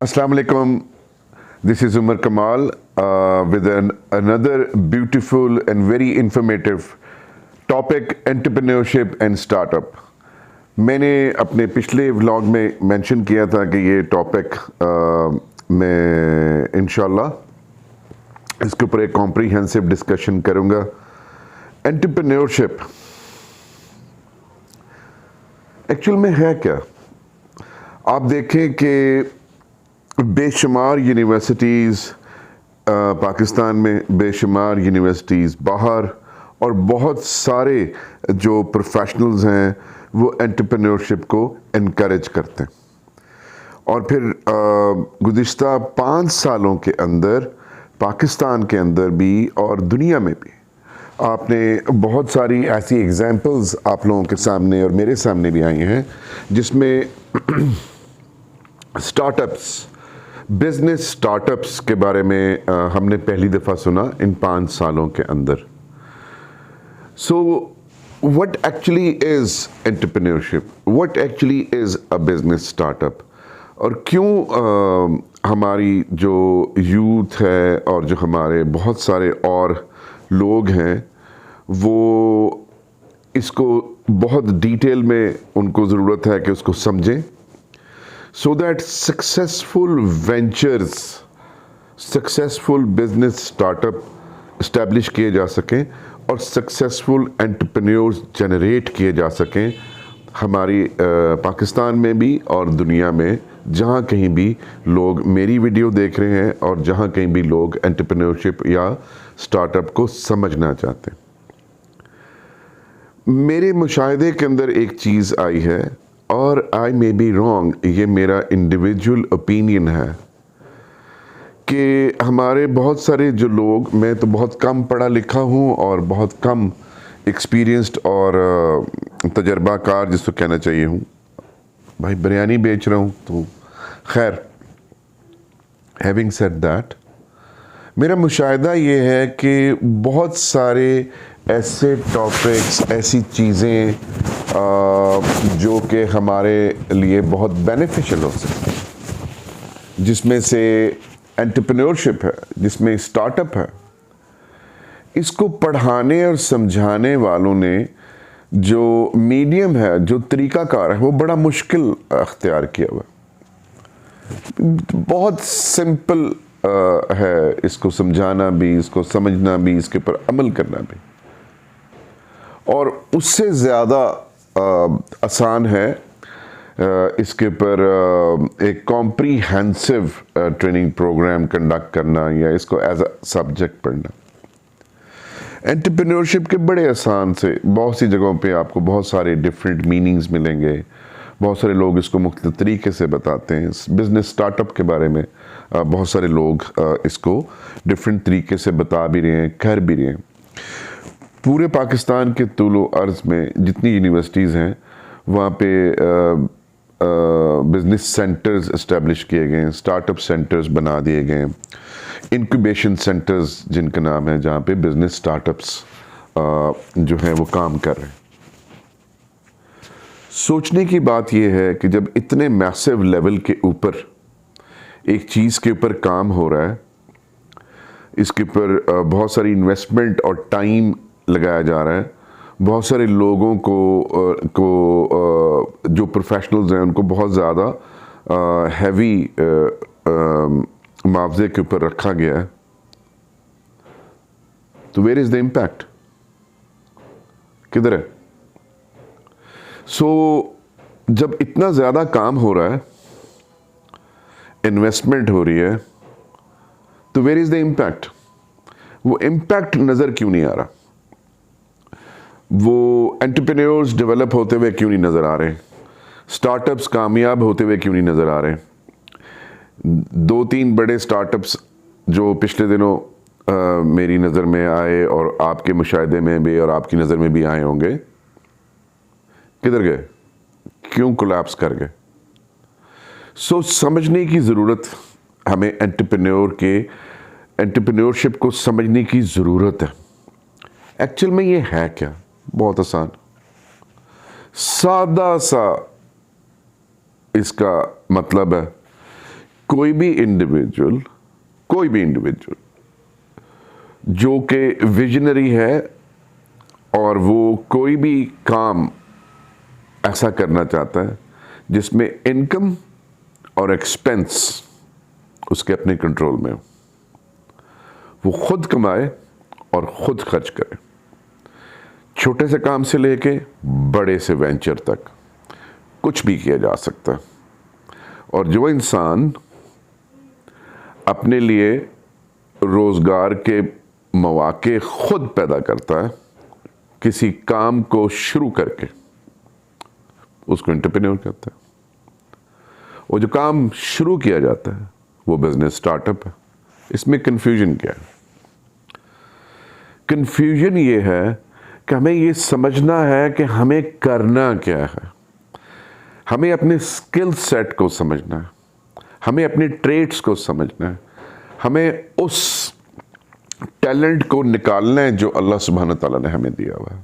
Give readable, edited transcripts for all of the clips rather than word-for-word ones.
Assalamu alaikum. This is Umar Kamal with another beautiful and very informative topic, entrepreneurship and startup. मैंने अपने पिछले vlog में mention किया था कि ये टॉपिक मैं इंशाल्लाह इसके ऊपर एक कॉम्प्रिहेंसिव डिस्कशन करूँगा. एंटरप्रेन्योरशिप एक्चुअल में है क्या? आप देखें कि बेशुमार यूनिवर्सिटीज़ पाकिस्तान में, बेशुमार यूनिवर्सिटीज़ बाहर, और बहुत सारे जो प्रोफेशनल्स हैं वो एंटरप्रेन्योरशिप को इनकरेज करते हैं. और फिर गुज़िश्ता 5 सालों के अंदर पाकिस्तान के अंदर भी और दुनिया में भी आपने बहुत सारी ऐसी एग्जांपल्स आप लोगों के सामने और मेरे सामने भी आई हैं जिसमें स्टार्टअप्स, बिजनेस स्टार्टअप्स के बारे में हमने पहली दफ़ा सुना इन 5 सालों के अंदर. So what actually is entrepreneurship, what actually is a business startup, और क्यों हमारी जो यूथ है और जो हमारे बहुत सारे और लोग हैं वो इसको बहुत डिटेल में उनको ज़रूरत है कि उसको समझें, so that successful ventures, successful business startup establish किए जा सकें और successful entrepreneurs generate किए जा सकें हमारी पाकिस्तान में भी और दुनिया में, जहाँ कहीं भी लोग मेरी वीडियो देख रहे हैं और जहाँ कहीं भी लोग एंटरप्रेन्योरशिप या स्टार्टअप को समझना चाहते हैं. मेरे मुशाहिदे के अंदर एक चीज़ आई है, और आई मे बी रॉन्ग, ये मेरा इंडिविजुअल ओपिनियन है कि हमारे बहुत सारे जो लोग, मैं तो बहुत कम पढ़ा लिखा हूँ और बहुत कम एक्सपीरियंस्ड और तजर्बाकार जिसको कहना चाहिए हूँ. भाई बिरयानी बेच रहा हूँ तो खैर, हैविंग सेड दैट, मेरा मुशाहिदा ये है कि बहुत सारे ऐसे टॉपिक्स, ऐसी चीज़ें जो कि हमारे लिए बहुत बेनिफिशियल हो सकती हैं, जिसमें से एंटरप्रेन्योरशिप है, जिसमें स्टार्टअप है. इसको पढ़ाने और समझाने वालों ने जो मीडियम है, जो तरीक़ाकार है, वो बड़ा मुश्किल अख्तियार किया हुआ है. बहुत सिंपल है इसको समझाना भी, इसको समझना भी, इसके ऊपर अमल करना भी, और उससे ज़्यादा आसान है इसके ऊपर एक कॉम्प्रिहेंसिव ट्रेनिंग प्रोग्राम कंडक्ट करना या इसको एज अ सब्जेक्ट पढ़ना. एंटरप्रेन्योरशिप के बड़े आसान से बहुत सी जगहों पे आपको बहुत सारे डिफरेंट मीनिंग्स मिलेंगे, बहुत सारे लोग इसको मुख्तलिफ तरीके से बताते हैं. बिज़नेस स्टार्टअप के बारे में बहुत सारे लोग इसको डिफरेंट तरीके से बता भी रहे हैं, कर भी रहे हैं. पूरे पाकिस्तान के तूलो अर्ज़ में जितनी यूनिवर्सिटीज़ हैं वहाँ पे बिज़नेस सेंटर्स इस्टेब्लिश किए गए हैं, स्टार्टअप सेंटर्स बना दिए गए हैं, इंक्यूबेशन सेंटर्स जिनका नाम है, जहाँ पे बिज़नेस स्टार्टअप्स जो हैं वो काम कर रहे हैं. सोचने की बात यह है कि जब इतने मैसिव लेवल के ऊपर एक चीज़ के ऊपर काम हो रहा है, इसके ऊपर बहुत सारी इन्वेस्टमेंट और टाइम लगाया जा रहा है, बहुत सारे लोगों को जो प्रोफेशनल्स हैं उनको बहुत ज़्यादा हैवी मुआवजे के ऊपर रखा गया है, तो वेयर इज़ द इम्पैक्ट, किधर है? सो जब इतना ज़्यादा काम हो रहा है, इन्वेस्टमेंट हो रही है, तो वेयर इज़ द इम्पैक्ट? वो इम्पैक्ट नज़र क्यों नहीं आ रहा? वो एंटरप्रेन्योर्स डेवलप होते हुए क्यों नहीं नज़र आ रहे? स्टार्टअप्स कामयाब होते हुए क्यों नहीं नज़र आ रहे? 2-3 बड़े स्टार्टअप्स जो पिछले दिनों मेरी नज़र में आए और आपके मुशाहिदे में भी और आपकी नज़र में भी आए होंगे, किधर गए? क्यों कोलैप्स कर गए? सो समझने की ज़रूरत हमें एंटरप्रेन्योरशिप को समझने की ज़रूरत है. एक्चुअल में ये है क्या? बहुत आसान, सादा सा इसका मतलब है कोई भी इंडिविजुअल जो कि विजनरी है और वो कोई भी काम ऐसा करना चाहता है जिसमें इनकम और एक्सपेंस उसके अपने कंट्रोल में हो, वो खुद कमाए और खुद खर्च करे, छोटे से काम से लेके बड़े से वेंचर तक कुछ भी किया जा सकता है। और जो इंसान अपने लिए रोजगार के मौके खुद पैदा करता है किसी काम को शुरू करके, उसको एंटरप्रेन्योर कहते हैं। और जो काम शुरू किया जाता है वो बिजनेस स्टार्टअप है। इसमें कंफ्यूजन क्या है? कंफ्यूजन ये है कि हमें ये समझना है कि हमें करना क्या है, हमें अपने स्किल सेट को समझना है, हमें अपने ट्रेड्स को समझना है, हमें उस टैलेंट को निकालना है जो अल्लाह सुब्हान तआला ने हमें दिया हुआ है।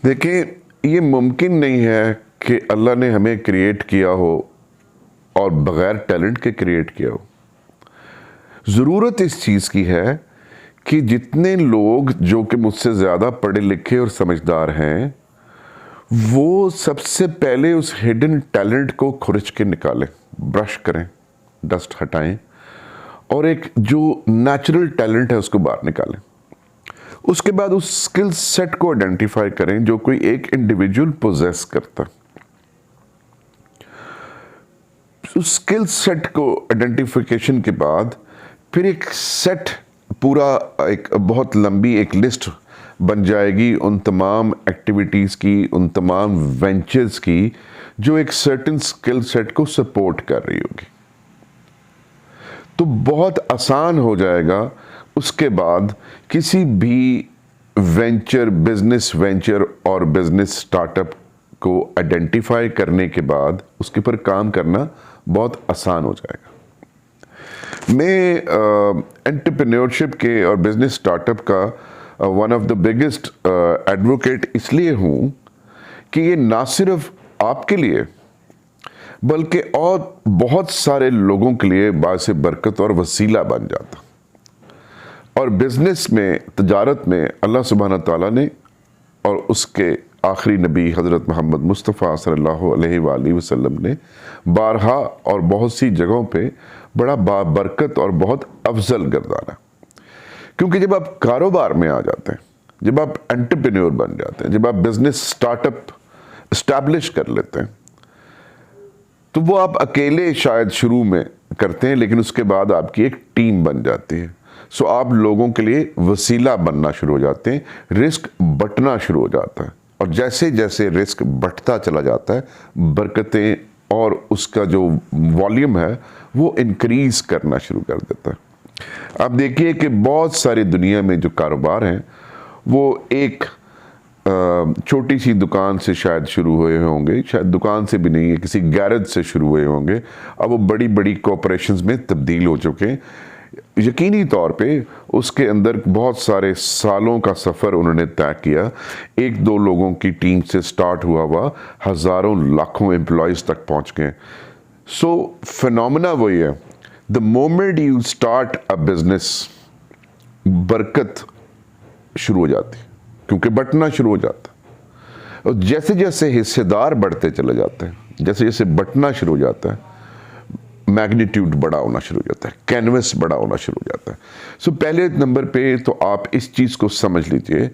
देखिए, ये मुमकिन नहीं है कि अल्लाह ने हमें क्रिएट किया हो और बग़ैर टैलेंट के क्रिएट किया हो। ज़रूरत इस चीज़ की है कि जितने लोग जो कि मुझसे ज़्यादा पढ़े लिखे और समझदार हैं, वो सबसे पहले उस हिडन टैलेंट को खुरच के निकालें, ब्रश करें, डस्ट हटाएं और एक जो नेचुरल टैलेंट है उसको बाहर निकालें। उसके बाद उस स्किल सेट को आइडेंटिफाई करें जो कोई एक इंडिविजुअल पोजेस करता। उस स्किल सेट को आइडेंटिफिकेशन के बाद फिर एक सेट, पूरा एक बहुत लंबी एक लिस्ट बन जाएगी उन तमाम एक्टिविटीज़ की, उन तमाम वेंचर्स की जो एक सर्टेन स्किल सेट को सपोर्ट कर रही होगी। तो बहुत आसान हो जाएगा उसके बाद किसी भी वेंचर, बिजनेस वेंचर और बिजनेस स्टार्टअप को आइडेंटिफाई करने के बाद उसके पर काम करना बहुत आसान हो जाएगा। मैं एंटरप्रेन्योरशिप के और बिजनेस स्टार्टअप का one of the biggest advocate इसलिए हूँ कि ये ना सिर्फ आपके लिए बल्कि और बहुत सारे लोगों के लिए बाइस बरकत और वसीला बन जाता। और बिजनेस में, तजारत में अल्लाह सुब्हान तआला ने और उसके आखिरी नबी हज़रत मोहम्मद मुस्तफ़ा सल्लल्लाहु अलैहि वसल्लम ने बारहा और बहुत सी जगहों पे बड़ा बाबरकत और बहुत अफजल गर्दाना। क्योंकि जब आप कारोबार में आ जाते हैं, जब आप एंटरप्रेन्योर बन जाते हैं, जब आप बिजनेस स्टार्टअप इस्टेब्लिश कर लेते हैं, तो वो आप अकेले शायद शुरू में करते हैं, लेकिन उसके बाद आपकी एक टीम बन जाती है। सो आप लोगों के लिए वसीला बनना शुरू हो जाते हैं, रिस्क बंटना शुरू हो जाता है। और जैसे जैसे रिस्क बढ़ता चला जाता है, बरकतें और उसका जो वॉल्यूम है वो इंक्रीज करना शुरू कर देता है। आप देखिए कि बहुत सारी दुनिया में जो कारोबार हैं वो एक छोटी सी दुकान से शायद शुरू हुए होंगे, शायद दुकान से भी नहीं है, किसी गैरेज से शुरू हुए होंगे, अब वो बड़ी बड़ी कॉरपोरेशंस में तब्दील हो चुके हैं। यकीनी तौर पे उसके अंदर बहुत सारे सालों का सफ़र उन्होंने तय किया। एक दो लोगों की टीम से स्टार्ट हुआ हज़ारों लाखों एम्प्लॉयज़ तक पहुंच गए। सो फिनोमेना वही है, the moment you start a business, बरकत शुरू हो जाती है क्योंकि बंटना शुरू हो जाता है। और जैसे जैसे हिस्सेदार बढ़ते चले जाते हैं, जैसे जैसे बंटना शुरू हो जाता है, मैग्नीट्यूड बड़ा होना शुरू हो जाता है, कैनवस बड़ा होना शुरू हो जाता है। सो पहले नंबर पे तो आप इस चीज़ को समझ लीजिए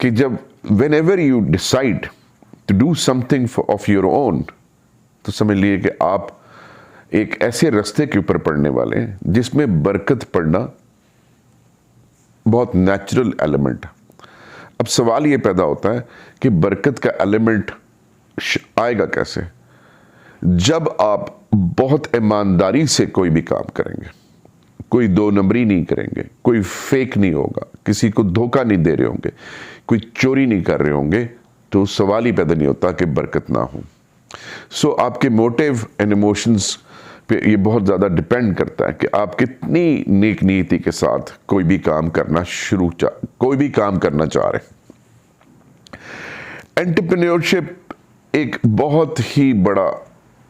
कि जब whenever you decide to do something of your own, तो समझ लिए कि आप एक ऐसे रास्ते के ऊपर पड़ने वाले हैं जिसमें बरकत पड़ना बहुत नेचुरल एलिमेंट है। अब सवाल ये पैदा होता है कि बरकत का एलिमेंट आएगा कैसे? जब आप बहुत ईमानदारी से कोई भी काम करेंगे, कोई दो नंबरी नहीं करेंगे, कोई फेक नहीं होगा, किसी को धोखा नहीं दे रहे होंगे, कोई चोरी नहीं कर रहे होंगे, तो सवाल ही पैदा नहीं होता कि बरकत ना हो। सो आपके मोटिव एंड इमोशंस पे ये बहुत ज़्यादा डिपेंड करता है कि आप कितनी नेक नीति के साथ कोई भी काम करना चाह रहे हैं। एंटरप्रेन्योरशिप एक बहुत ही बड़ा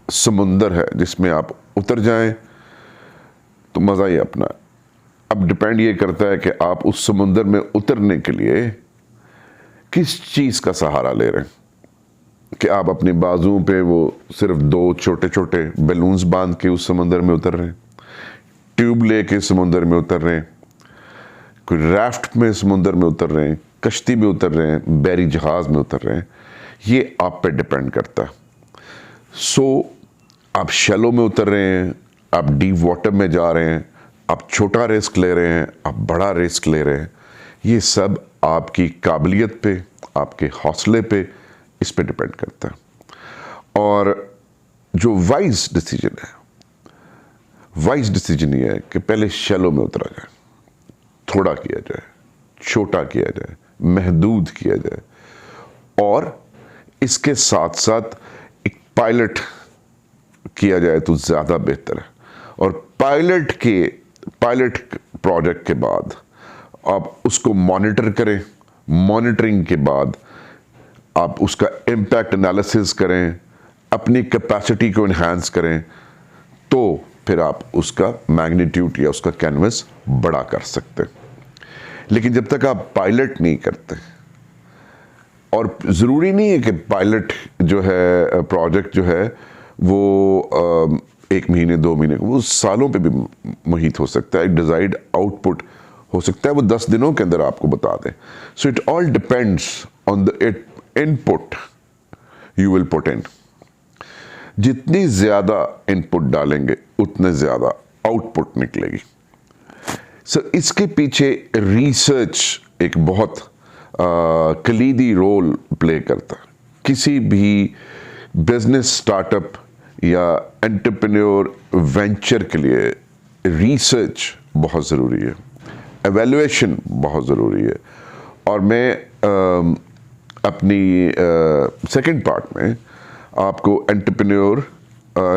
समुंदर है जिसमें आप اتر جائیں تو مزہ ہی اپنا ہے۔ اب ڈپینڈ یہ کرتا ہے کہ آپ اس سمندر میں اترنے کے لیے کس چیز کا سہارا لے رہے ہیں، کہ آپ اپنی بازوؤں پہ وہ صرف 2 چھوٹے چھوٹے بیلونز باندھ کے اس سمندر میں اتر رہے ہیں، ٹیوب لے کے سمندر میں اتر رہے ہیں، کوئی ریفٹ میں سمندر میں اتر رہے ہیں، کشتی میں اتر رہے ہیں، بحری جہاز میں اتر رہے ہیں، یہ آپ پہ ڈپینڈ کرتا ہے۔ سو آپ شیلو میں اتر رہے ہیں، آپ ڈیپ واٹر میں جا رہے ہیں، آپ چھوٹا رسک لے رہے ہیں، آپ بڑا رسک لے رہے ہیں، یہ سب آپ کی قابلیت پہ، آپ کے حوصلے پہ، اس پہ ڈپینڈ کرتا ہے۔ اور جو وائز ڈیسیجن ہے، وائز ڈیسیجن یہ ہے کہ پہلے شیلو میں اترا جائے، تھوڑا کیا جائے، چھوٹا کیا جائے، محدود کیا جائے، اور اس کے ساتھ ساتھ ایک پائلٹ کیا جائے تو زیادہ بہتر ہے۔ اور پائلٹ پروجیکٹ کے بعد آپ اس کو مانیٹر کریں، مانیٹرنگ کے بعد آپ اس کا امپیکٹ انالیسس کریں، اپنی کیپیسٹی کو انہانس کریں، تو پھر آپ اس کا میگنیٹیوڈ یا اس کا کینوس بڑا کر سکتے۔ لیکن جب تک آپ پائلٹ نہیں کرتے، اور ضروری نہیں ہے کہ پائلٹ جو ہے پروجیکٹ جو ہے وہ 1 مہینے 2 مہینے، وہ سالوں پہ بھی محیط ہو سکتا ہے، ایک ڈیزائرڈ آؤٹ پٹ ہو سکتا ہے وہ 10 دنوں کے اندر آپ کو بتا دیں۔ So it all depends on the input you will put in. جتنی زیادہ ان پٹ ڈالیں گے اتنے زیادہ آؤٹ پٹ نکلے گی۔ سو اس کے پیچھے ریسرچ ایک بہت کلیدی رول پلے کرتا ہے۔ کسی بھی بزنس سٹارٹ اپ یا انٹرپرینیور وینچر کے لیے ریسرچ بہت ضروری ہے، ایویلویشن بہت ضروری ہے۔ اور میں اپنی سیکنڈ پارٹ میں آپ کو انٹرپرینیور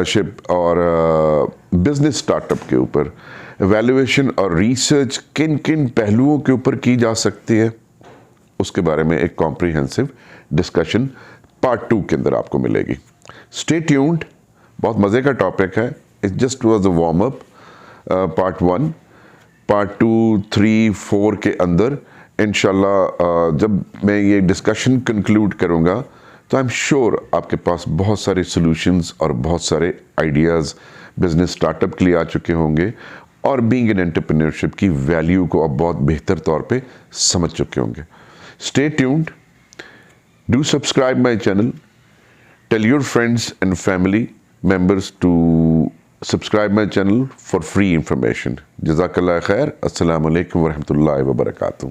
شپ اور بزنس سٹارٹ اپ کے اوپر ایویلویشن اور ریسرچ کن کن پہلوؤں کے اوپر کی جا سکتی ہے، اس کے بارے میں ایک کمپریہنسو ڈسکشن پارٹ 2 کے اندر آپ کو ملے گی۔ اسٹے ٹیونڈ، بہت مزے کا ٹاپک ہے۔ It just was a warm up. Part 1، part 2، 3، 4 کے اندر انشاءاللہ جب میں یہ ڈسکشن کنکلوڈ کروں گا تو آئی ایم شیور آپ کے پاس بہت سارے سولوشنز اور بہت سارے آئیڈیاز بزنس سٹارٹ اپ کے لیے آ چکے ہوں گے، اور بینگ ان انٹرپرینیورشپ کی ویلیو کو آپ بہت بہتر طور پہ سمجھ چکے ہوں گے۔ Stay tuned, do subscribe my channel, tell your friends and family members to subscribe my channel for free information. جزاک اللہ خیر۔ السلام علیکم ورحمۃ اللہ وبرکاتہ۔